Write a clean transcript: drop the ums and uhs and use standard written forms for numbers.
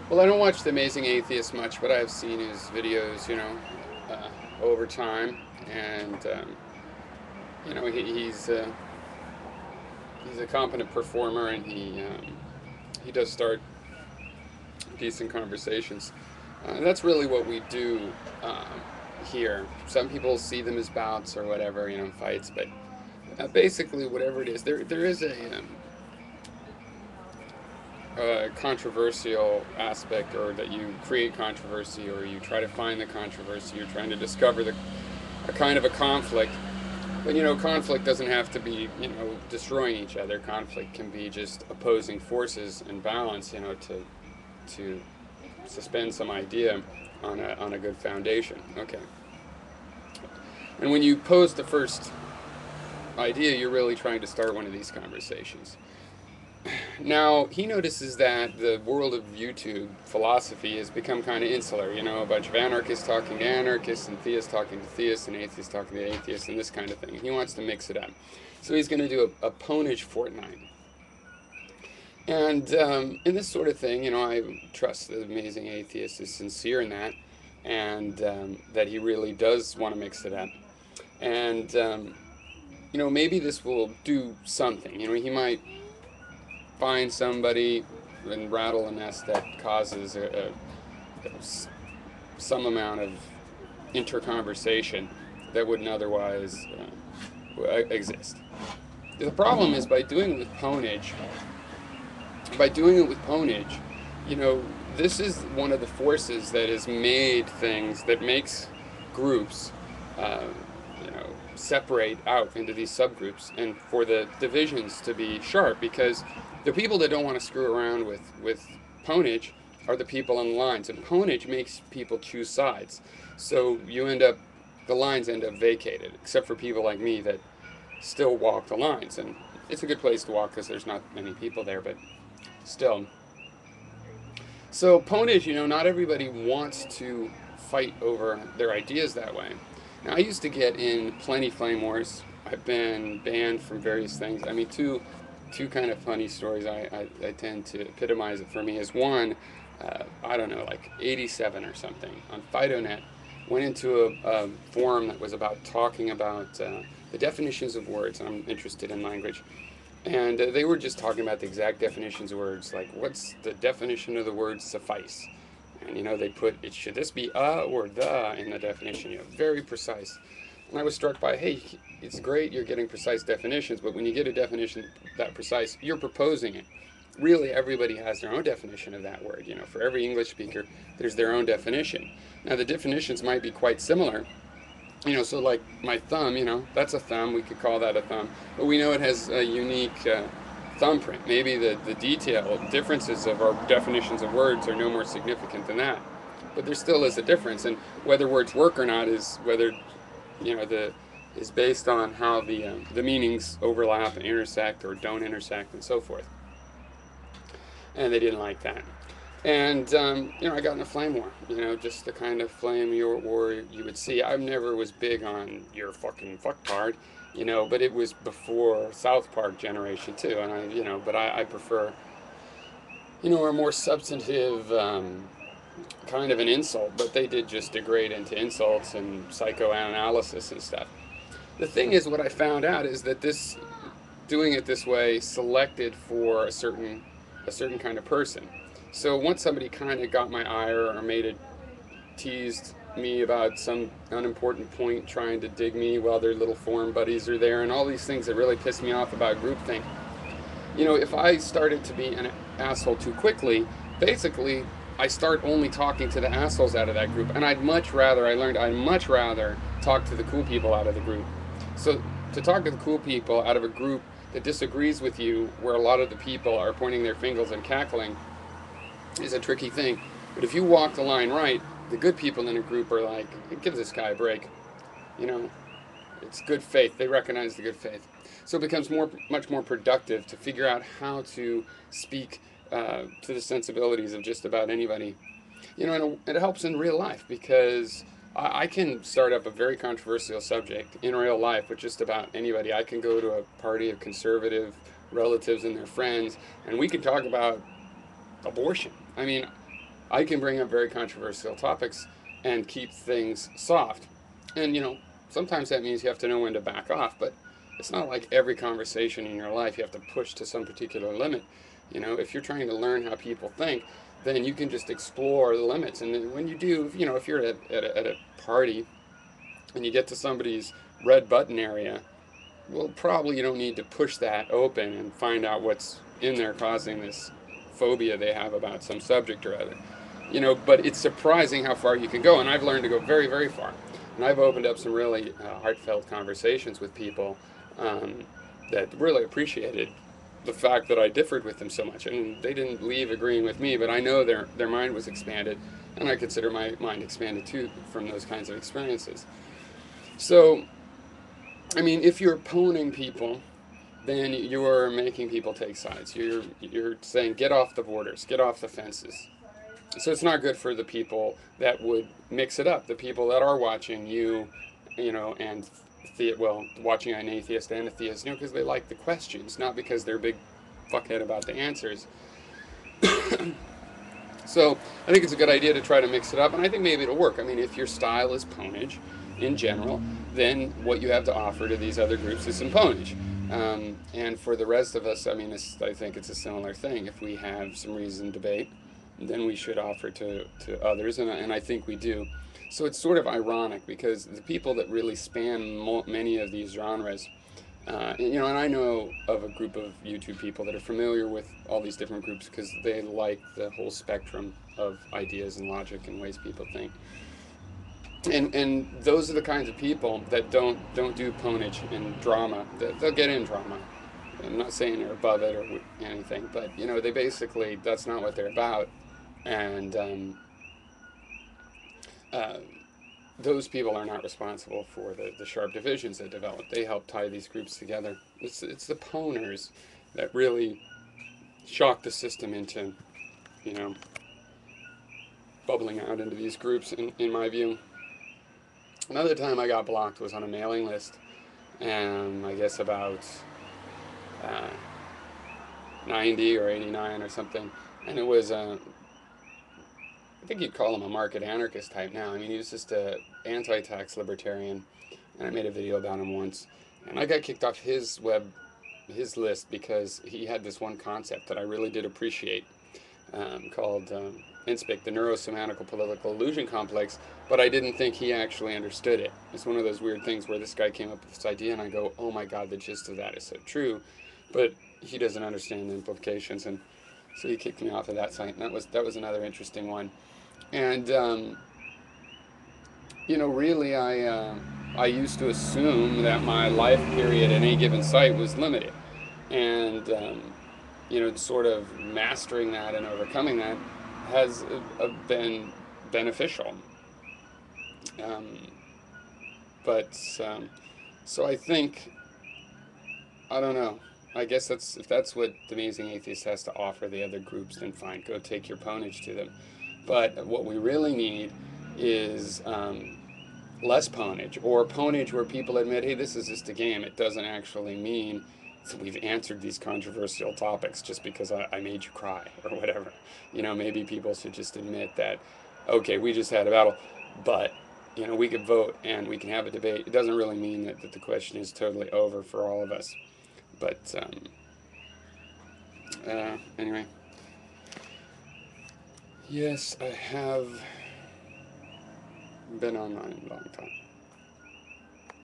Well, I don't watch The Amazing Atheist much, but I've seen his videos, over time, and he's a competent performer, and he does start decent conversations. That's really what we do here. Some people see them as bouts or whatever, fights, but basically, whatever it is, there is a controversial aspect, or that you create controversy, or you try to find the controversy. You're trying to discover a kind of a conflict. But conflict doesn't have to be destroying each other. Conflict can be just opposing forces and balance. To suspend some idea on a good foundation. Okay. And when you pose the first idea, you're really trying to start one of these conversations. Now, he notices that the world of YouTube philosophy has become kind of insular. A bunch of anarchists talking to anarchists, and theists talking to theists, and atheists talking to atheists, and this kind of thing. He wants to mix it up. So he's going to do a pwnage fortnight. And in this sort of thing, I trust the Amazing Atheist is sincere in that, and that he really does want to mix it up. And, maybe this will do something. He might find somebody and rattle a nest that causes some amount of interconversation that wouldn't otherwise exist. The problem is, by doing it with pwnage, this is one of the forces that has made things, that makes groups, separate out into these subgroups, and for the divisions to be sharp, because the people that don't want to screw around with pwnage are the people on the lines, and pwnage makes people choose sides. So the lines end up vacated, except for people like me that still walk the lines, and it's a good place to walk because there's not many people there, but still. So pwnage, not everybody wants to fight over their ideas that way. Now, I used to get in plenty flame wars. I've been banned from various things. I mean, two kind of funny stories I tend to epitomize it for me is one, I don't know, like 87 or something, on FidoNet, went into a forum that was talking about the definitions of words. I'm interested in language. And they were just talking about the exact definitions of words, like what's the definition of the word suffice? And they put, should this be or the in the definition, very precise. And I was struck by, hey, it's great you're getting precise definitions, but when you get a definition that precise, you're proposing it. Really, everybody has their own definition of that word. For every English speaker, there's their own definition. Now, the definitions might be quite similar. So like my thumb, that's a thumb. We could call that a thumb. But we know it has a unique thumbprint. Maybe the detail differences of our definitions of words are no more significant than that. But there still is a difference. And whether words work or not is whether, is based on how the meanings overlap and intersect or don't intersect and so forth. And they didn't like that. And, I got in a flame war, just the kind of flame war you would see. I never was big on your fucking fucktard, but it was before South Park generation too. And but I prefer, a more substantive kind of an insult, but they did just degrade into insults and psychoanalysis and stuff. The thing is, what I found out is that doing it this way selected for a certain kind of person. So once somebody kind of got my ire or teased me about some unimportant point, trying to dig me while their little forum buddies are there, and all these things that really piss me off about groupthink. If I started to be an asshole too quickly, basically I start only talking to the assholes out of that group, and I'd much rather talk to the cool people out of the group. So to talk to the cool people out of a group that disagrees with you, where a lot of the people are pointing their fingers and cackling, is a tricky thing. But if you walk the line right, the good people in a group are like, give this guy a break. It's good faith. They recognize the good faith. So it becomes much more productive to figure out how to speak to the sensibilities of just about anybody. And it helps in real life, because I can start up a very controversial subject in real life with just about anybody. I can go to a party of conservative relatives and their friends, and we can talk about abortion. I mean, I can bring up very controversial topics and keep things soft. And, sometimes that means you have to know when to back off, but it's not like every conversation in your life you have to push to some particular limit. If you're trying to learn how people think, then you can just explore the limits. And then when you do, if you're at a party and you get to somebody's red button area, well, probably you don't need to push that open and find out what's in there causing this phobia they have about some subject or other. But it's surprising how far you can go, and I've learned to go very, very far. And I've opened up some really heartfelt conversations with people um, that really appreciated the fact that I differed with them so much. And they didn't leave agreeing with me, but I know their mind was expanded, and I consider my mind expanded too from those kinds of experiences. So, I mean, if you're poning people, then you're making people take sides. You're saying get off the borders, get off the fences. So it's not good for the people that would mix it up. The people that are watching you, and watching an atheist and a theist, because they like the questions, not because they're a big fuckhead about the answers. So I think it's a good idea to try to mix it up, and I think maybe it'll work. I mean, if your style is ponage in general, then what you have to offer to these other groups is some ponage. And for the rest of us, I mean, I think it's a similar thing. If we have some reasoned debate, then we should offer to others, and I think we do. So it's sort of ironic because the people that really span many of these genres, and I know of a group of YouTube people that are familiar with all these different groups because they like the whole spectrum of ideas and logic and ways people think. And those are the kinds of people that don't do ponage and drama. They'll get in drama. I'm not saying they're above it or anything, but they basically, that's not what they're about. And uh, those people are not responsible for the sharp divisions that develop. They help tie these groups together. It's the poners that really shock the system into, bubbling out into these groups, in my view. Another time I got blocked was on a mailing list, and I guess about uh, 90 or 89 or something, and it was I think you'd call him a market anarchist type now. I mean, he was just a anti-tax libertarian, and I made a video about him once, and I got kicked off his list because he had this one concept that I really did appreciate, called INSPIC, the Neurosemantical Political Illusion Complex, but I didn't think he actually understood it. It's one of those weird things where this guy came up with this idea, and I go, oh my god, the gist of that is so true, but he doesn't understand the implications, and so he kicked me off of that site, and that was another interesting one. And really, I used to assume that my life period at any given site was limited, and sort of mastering that and overcoming that has been beneficial. Um, but so I think, I don't know. I guess if that's what the Amazing Atheist has to offer the other groups, then fine, go take your ponage to them. But what we really need is less ponage, or ponage where people admit, hey, this is just a game. It doesn't actually mean that we've answered these controversial topics just because I made you cry or whatever. Maybe people should just admit that, okay, we just had a battle, but we could vote and we can have a debate. It doesn't really mean that the question is totally over for all of us. But anyway, yes, I have been online a long time.